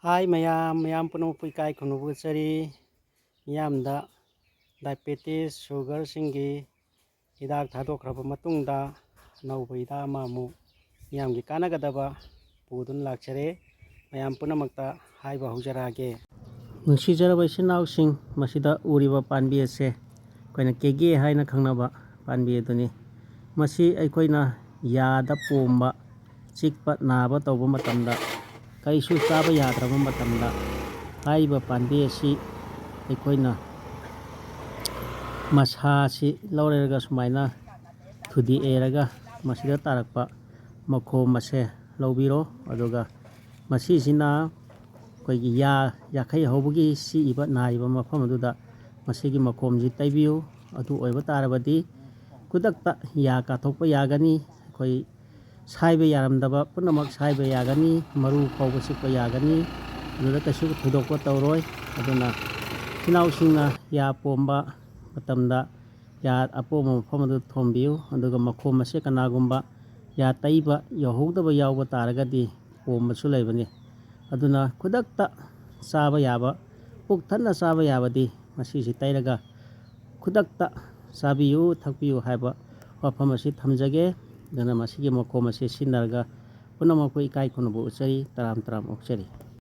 ꯍꯥꯏ ꯃꯌꯥꯝ ꯄꯨꯝꯅꯃꯛꯄꯨ ꯏꯀꯥꯏ ꯈꯨꯝꯅꯕ ꯎꯠꯆꯔꯤ ꯃꯤꯌꯥꯝꯗ ꯗꯥꯏꯕꯦꯇꯤꯁ ꯁꯨꯒꯔꯁꯤꯡꯒꯤ ꯍꯤꯗꯥꯛ ꯊꯥꯗꯣꯛꯈ꯭ꯔꯕ ꯃꯇꯨꯡꯗ ꯑꯅꯧꯕ ꯍꯤꯗꯥꯛ ꯑꯃꯃꯨꯛ ꯃꯤꯌꯥꯝꯒꯤ ꯀꯥꯟꯅꯒꯗꯕ ꯄꯨꯗꯨꯅ ꯂꯥꯛꯆꯔꯦ꯫ ꯃꯌꯥꯝ ꯄꯨꯝꯅꯃꯛꯇ ꯍꯥꯏꯕ ꯍꯧꯖꯔꯛꯑꯒꯦ꯫ ꯅꯨꯡꯁꯤꯖꯔꯕ ꯏꯆꯤꯟ ꯏꯅꯥꯎꯁꯤꯡ, ꯃꯁꯤꯗ ꯎꯔꯤꯕ ꯄꯥꯝꯕꯤ ꯑꯁꯦ ꯑꯩꯈꯣꯏꯅ ꯀꯦꯒꯦ ꯍꯥꯏꯅ ꯈꯪꯅꯕ ꯄꯥꯝꯕꯤ ꯑꯗꯨꯅꯤ꯫ ꯃꯁꯤ ꯑꯩꯈꯣꯏꯅ ꯌꯥꯗ ꯄꯣꯝꯕ, ꯆꯤꯛꯄ, ꯅꯥꯕ ꯇꯧꯕ ꯃꯇꯝꯗ, ꯀꯔꯤꯁꯨ ꯆꯥꯕ ꯌꯥꯗ꯭ꯔꯕ ꯃꯇꯝꯗ ꯍꯥꯏꯔꯤꯕ ꯄꯥꯝꯕꯤ ꯑꯁꯤ ꯑꯩꯈꯣꯏꯅ ꯃꯁꯥꯁꯤ ꯂꯧꯔꯒ ꯁꯨꯃꯥꯏꯅ ꯊꯨꯗꯦꯛꯑꯦꯔꯒ ꯃꯁꯤꯗ ꯇꯥꯔꯛꯄ ꯃꯈꯣꯝ ꯑꯁꯦ ꯂꯧꯕꯤꯔꯣ, ꯑꯗꯨꯒ ꯃꯁꯤꯁꯤꯅ ꯑꯩꯈꯣꯏꯒꯤ ꯌꯥꯈꯩ ꯍꯧꯕꯒꯤ ꯆꯤꯛꯏꯕ ꯅꯥꯔꯤꯕ ꯃꯐꯝ ꯑꯗꯨꯗ ꯃꯁꯤꯒꯤ ꯃꯈꯣꯝꯁꯤ ꯇꯩꯕꯤꯌꯨ꯫ ꯑꯗꯨ ꯑꯣꯏꯕ ꯇꯥꯔꯕꯗꯤ ꯈꯨꯗꯛꯇ ꯌꯥ ꯀꯥꯊꯣꯛꯄ ꯌꯥꯒꯅꯤ, ꯑꯩꯈꯣꯏ ꯁꯥꯏꯕ ꯌꯥꯔꯝꯗꯕ ꯄꯨꯝꯅꯃꯛ ꯁꯥꯏꯕ ꯌꯥꯒꯅꯤ, ꯃꯔꯨ ꯐꯥꯎꯕ ꯆꯤꯛꯄ ꯌꯥꯒꯅꯤ, ꯑꯗꯨꯗ ꯀꯩꯁꯨ ꯊꯣꯏꯗꯣꯛꯄ ꯇꯧꯔꯣꯏ꯫ ꯑꯗꯨꯅ ꯏꯆꯤꯜ ꯏꯅꯥꯎꯁꯤꯡꯅ ꯌꯥ ꯄꯣꯝꯕ ꯃꯇꯝꯗ ꯌꯥ ꯑꯄꯣꯝꯕ ꯃꯐꯝ ꯑꯗꯨ ꯊꯣꯝꯕꯤꯌꯨ, ꯑꯗꯨꯒ ꯃꯈꯣꯝ ꯑꯁꯦ ꯀꯅꯥꯒꯨꯝꯕ ꯌꯥ ꯇꯩꯕ ꯌꯧꯍꯧꯗꯕ ꯌꯥꯎꯕ ꯇꯥꯔꯒꯗꯤ ꯄꯣꯝꯕꯁꯨ ꯂꯩꯕꯅꯤ꯫ ꯑꯗꯨꯅ ꯈꯨꯗꯛꯇ ꯆꯥꯕ ꯌꯥꯕ, ꯄꯨꯛ ꯊꯟꯅ ꯆꯥꯕ ꯌꯥꯕꯗꯤ ꯃꯁꯤꯁꯤ ꯇꯩꯔꯒ ꯈꯨꯗꯛꯇ ꯆꯥꯕꯤꯌꯨ, ꯊꯛꯄꯤꯌꯨ ꯍꯥꯏꯕ ꯋꯥꯐꯝ ꯑꯁꯤ ꯊꯝꯖꯒꯦ꯫ ꯑꯗꯨꯅ ꯃꯁꯤꯒꯤ ꯃꯈꯣꯝ ꯑꯁꯤ ꯁꯤꯖꯤꯟꯅꯔꯒ ꯄꯨꯝꯅꯃꯛꯄꯨ ꯏꯀꯥꯏ ꯈꯨꯝꯅꯕ ꯎꯠꯆꯔꯤ, ꯇꯔꯥꯝ ꯇꯔꯥꯝ ꯑꯣꯛꯆꯔꯤ꯫